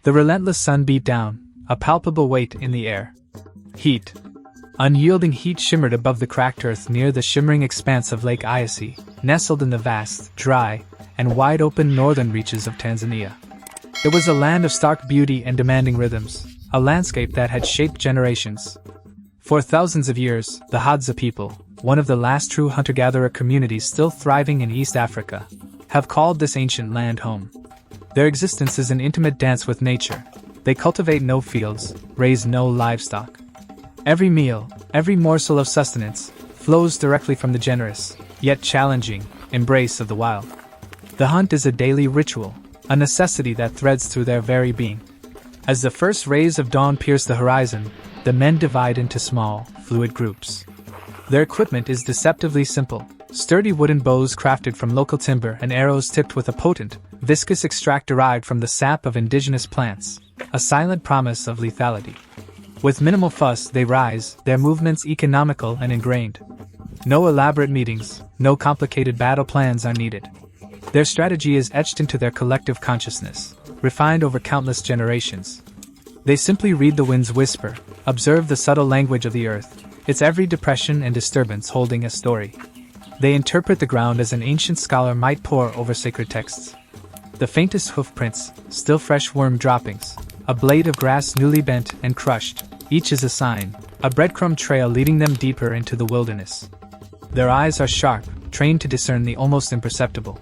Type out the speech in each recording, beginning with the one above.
The relentless sun beat down, a palpable weight in the air. Heat. Unyielding heat shimmered above the cracked earth near the shimmering expanse of Lake Eyasi, nestled in the vast, dry, and wide-open northern reaches of Tanzania. It was a land of stark beauty and demanding rhythms, a landscape that had shaped generations. For thousands of years, the Hadza people, one of the last true hunter-gatherer communities still thriving in East Africa, have called this ancient land home. Their existence is an intimate dance with nature. They cultivate no fields, raise no livestock. Every meal, every morsel of sustenance, flows directly from the generous, yet challenging, embrace of the wild. The hunt is a daily ritual, a necessity that threads through their very being. As the first rays of dawn pierce the horizon, the men divide into small, fluid groups. Their equipment is deceptively simple: sturdy wooden bows crafted from local timber and arrows tipped with a potent, viscous extract derived from the sap of indigenous plants, a silent promise of lethality. With minimal fuss they rise, their movements economical and ingrained. No elaborate meetings, no complicated battle plans are needed. Their strategy is etched into their collective consciousness, refined over countless generations. They simply read the wind's whisper, observe the subtle language of the earth, its every depression and disturbance holding a story. They interpret the ground as an ancient scholar might pore over sacred texts. The faintest hoof prints, still fresh worm droppings, a blade of grass newly bent and crushed, each is a sign, a breadcrumb trail leading them deeper into the wilderness. Their eyes are sharp, trained to discern the almost imperceptible.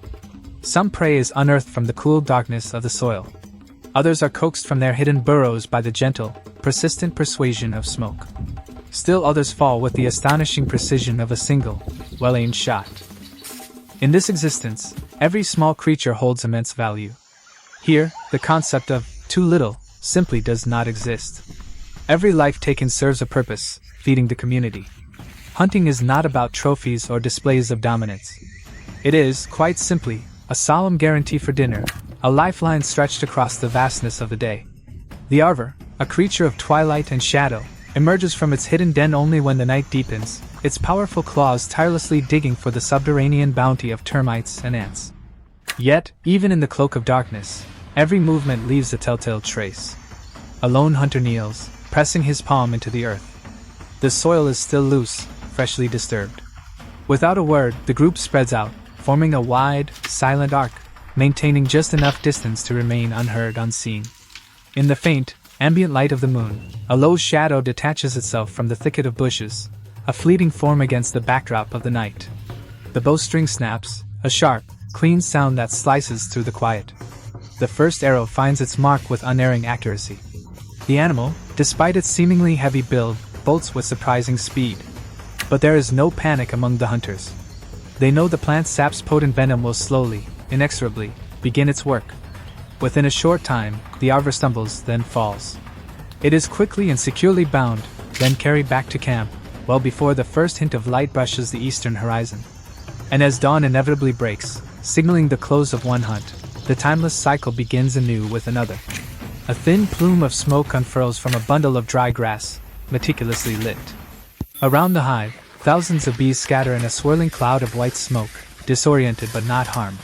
Some prey is unearthed from the cool darkness of the soil. Others are coaxed from their hidden burrows by the gentle, persistent persuasion of smoke. Still others fall with the astonishing precision of a single, well-aimed shot. In this existence, every small creature holds immense value. Here, the concept of too little simply does not exist. Every life taken serves a purpose, feeding the community. Hunting is not about trophies or displays of dominance. It is, quite simply, a solemn guarantee for dinner, a lifeline stretched across the vastness of the day. The Arver, a creature of twilight and shadow, emerges from its hidden den only when the night deepens, its powerful claws tirelessly digging for the subterranean bounty of termites and ants. Yet, even in the cloak of darkness, every movement leaves a telltale trace. A lone hunter kneels, pressing his palm into the earth. The soil is still loose, freshly disturbed. Without a word, the group spreads out, forming a wide, silent arc, maintaining just enough distance to remain unheard, unseen. In the faint, ambient light of the moon, a low shadow detaches itself from the thicket of bushes, a fleeting form against the backdrop of the night. The bowstring snaps, a sharp, clean sound that slices through the quiet. The first arrow finds its mark with unerring accuracy. The animal, despite its seemingly heavy build, bolts with surprising speed. But there is no panic among the hunters. They know the plant sap's potent venom will slowly, inexorably, begin its work. Within a short time, the Arver stumbles, then falls. It is quickly and securely bound, then carried back to camp, well before the first hint of light brushes the eastern horizon. And as dawn inevitably breaks, signaling the close of one hunt, the timeless cycle begins anew with another. A thin plume of smoke unfurls from a bundle of dry grass, meticulously lit. Around the hive, thousands of bees scatter in a swirling cloud of white smoke, disoriented but not harmed.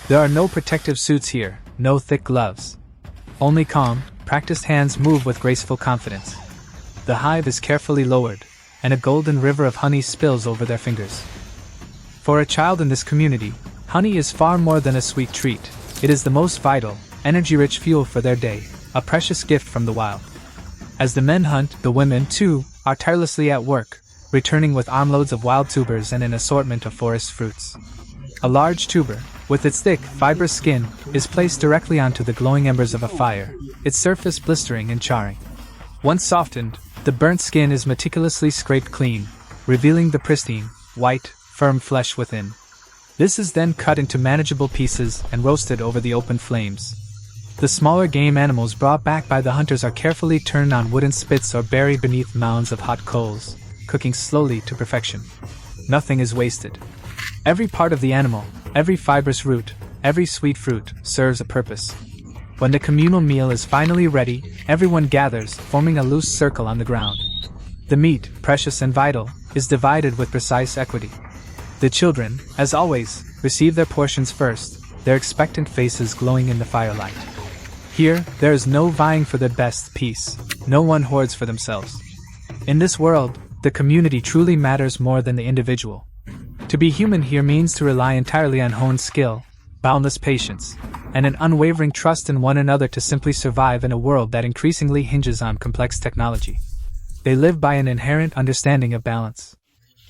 There are no protective suits here, no thick gloves. Only calm, practiced hands move with graceful confidence. The hive is carefully lowered, and a golden river of honey spills over their fingers. For a child in this community, honey is far more than a sweet treat. It is the most vital, energy-rich fuel for their day, a precious gift from the wild. As the men hunt, the women, too, are tirelessly at work, returning with armloads of wild tubers and an assortment of forest fruits. A large tuber, with its thick, fibrous skin, is placed directly onto the glowing embers of a fire, its surface blistering and charring. Once softened, the burnt skin is meticulously scraped clean, revealing the pristine, white, firm flesh within. This is then cut into manageable pieces and roasted over the open flames. The smaller game animals brought back by the hunters are carefully turned on wooden spits or buried beneath mounds of hot coals, cooking slowly to perfection. Nothing is wasted. Every part of the animal, every fibrous root, every sweet fruit, serves a purpose. When the communal meal is finally ready, everyone gathers, forming a loose circle on the ground. The meat, precious and vital, is divided with precise equity. The children, as always, receive their portions first, their expectant faces glowing in the firelight. Here, there is no vying for the best piece, no one hoards for themselves. In this world, the community truly matters more than the individual. To be human here means to rely entirely on honed skill, boundless patience, and an unwavering trust in one another to simply survive in a world that increasingly hinges on complex technology. They live by an inherent understanding of balance.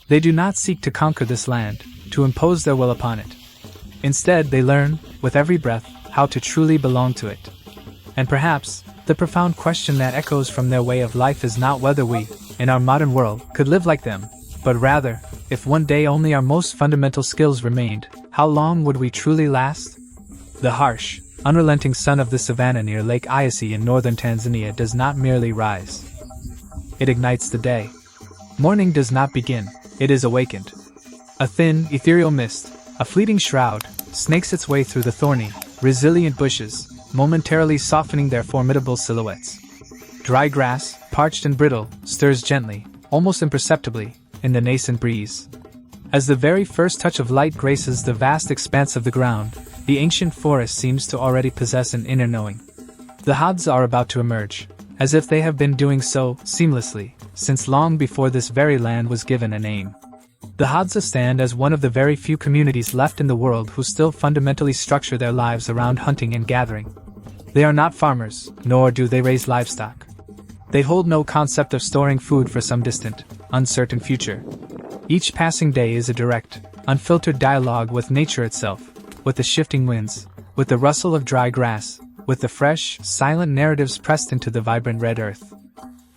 They do not seek to conquer this land, to impose their will upon it. Instead, they learn, with every breath, how to truly belong to it. And perhaps, the profound question that echoes from their way of life is not whether we, in our modern world, could live like them, but rather, if one day only our most fundamental skills remained, how long would we truly last? The harsh, unrelenting sun of the savannah near Lake Eyasi in northern Tanzania does not merely rise. It ignites the day. Morning does not begin, it is awakened. A thin, ethereal mist, a fleeting shroud, snakes its way through the thorny, resilient bushes, momentarily softening their formidable silhouettes. Dry grass, parched and brittle, stirs gently, almost imperceptibly, in the nascent breeze. As the very first touch of light graces the vast expanse of the ground, the ancient forest seems to already possess an inner knowing. The Hadzabe are about to emerge, as if they have been doing so seamlessly, since long before this very land was given a name. The Hadzabe stand as one of the very few communities left in the world who still fundamentally structure their lives around hunting and gathering. They are not farmers, nor do they raise livestock. They hold no concept of storing food for some distant, uncertain future. Each passing day is a direct, unfiltered dialogue with nature itself, with the shifting winds, with the rustle of dry grass, with the fresh, silent narratives pressed into the vibrant red earth.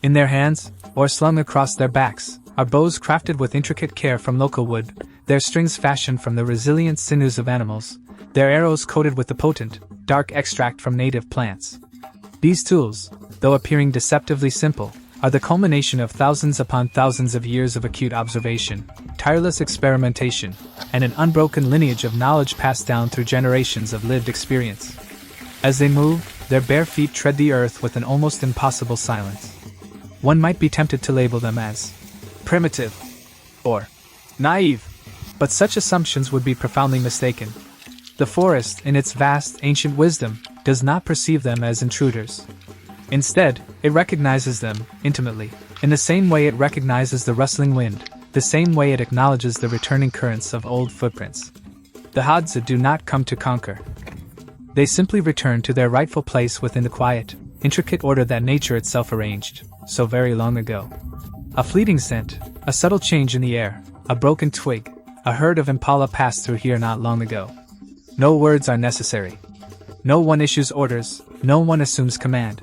In their hands, or slung across their backs, are bows crafted with intricate care from local wood, their strings fashioned from the resilient sinews of animals, their arrows coated with the potent, dark extract from native plants. These tools, though appearing deceptively simple, are the culmination of thousands upon thousands of years of acute observation, tireless experimentation, and an unbroken lineage of knowledge passed down through generations of lived experience. As they move, their bare feet tread the earth with an almost impossible silence. One might be tempted to label them as primitive or naive, but such assumptions would be profoundly mistaken. The forest, in its vast, ancient wisdom, does not perceive them as intruders. Instead, it recognizes them, intimately, in the same way it recognizes the rustling wind, the same way it acknowledges the returning currents of old footprints. The Hadzabe do not come to conquer. They simply return to their rightful place within the quiet, intricate order that nature itself arranged, so very long ago. A fleeting scent, a subtle change in the air, a broken twig, a herd of impala passed through here not long ago. No words are necessary. No one issues orders, no one assumes command.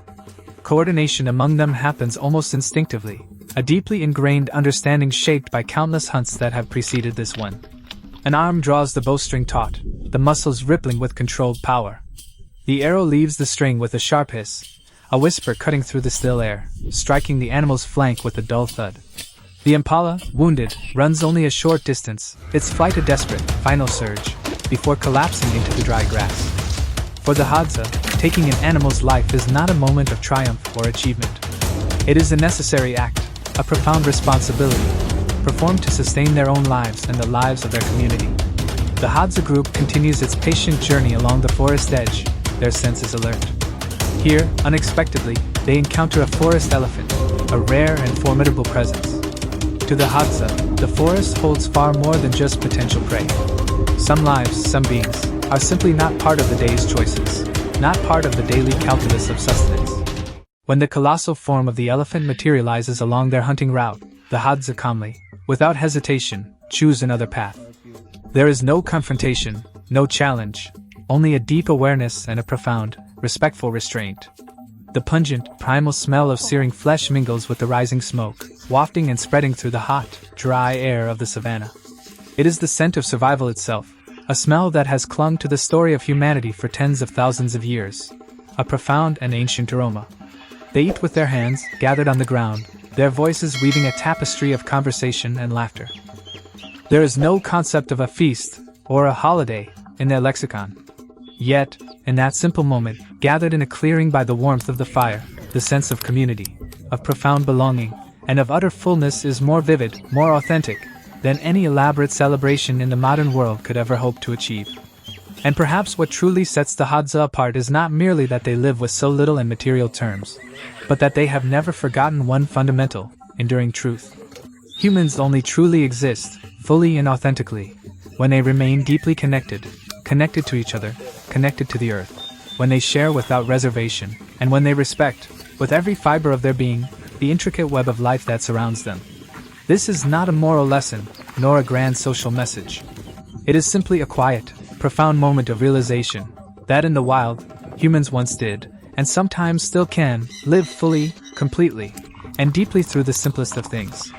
Coordination among them happens almost instinctively, a deeply ingrained understanding shaped by countless hunts that have preceded this one. An arm draws the bowstring taut, the muscles rippling with controlled power. The arrow leaves the string with a sharp hiss, a whisper cutting through the still air, striking the animal's flank with a dull thud. The impala, wounded, runs only a short distance, its flight a desperate, final surge, before collapsing into the dry grass. For the Hadzabe, taking an animal's life is not a moment of triumph or achievement. It is a necessary act, a profound responsibility, performed to sustain their own lives and the lives of their community. The Hadzabe group continues its patient journey along the forest edge, their senses alert. Here, unexpectedly, they encounter a forest elephant, a rare and formidable presence. To the Hadzabe, the forest holds far more than just potential prey. Some lives, some beings, are simply not part of the day's choices, not part of the daily calculus of sustenance. When the colossal form of the elephant materializes along their hunting route, the Hadzabe calmly, without hesitation, choose another path. There is no confrontation, no challenge, only a deep awareness and a profound, respectful restraint. The pungent, primal smell of searing flesh mingles with the rising smoke, wafting and spreading through the hot, dry air of the savannah. It is the scent of survival itself, a smell that has clung to the story of humanity for tens of thousands of years, a profound and ancient aroma. They eat with their hands, gathered on the ground, their voices weaving a tapestry of conversation and laughter. There is no concept of a feast, or a holiday, in their lexicon. Yet, in that simple moment, gathered in a clearing by the warmth of the fire, the sense of community, of profound belonging, and of utter fullness is more vivid, more authentic, than any elaborate celebration in the modern world could ever hope to achieve. And perhaps what truly sets the Hadza apart is not merely that they live with so little in material terms, but that they have never forgotten one fundamental, enduring truth. Humans only truly exist, fully and authentically, when they remain deeply connected to each other, connected to the earth, when they share without reservation, and when they respect, with every fiber of their being, the intricate web of life that surrounds them. This is not a moral lesson, nor a grand social message. It is simply a quiet, profound moment of realization that in the wild, humans once did, and sometimes still can, live fully, completely, and deeply through the simplest of things.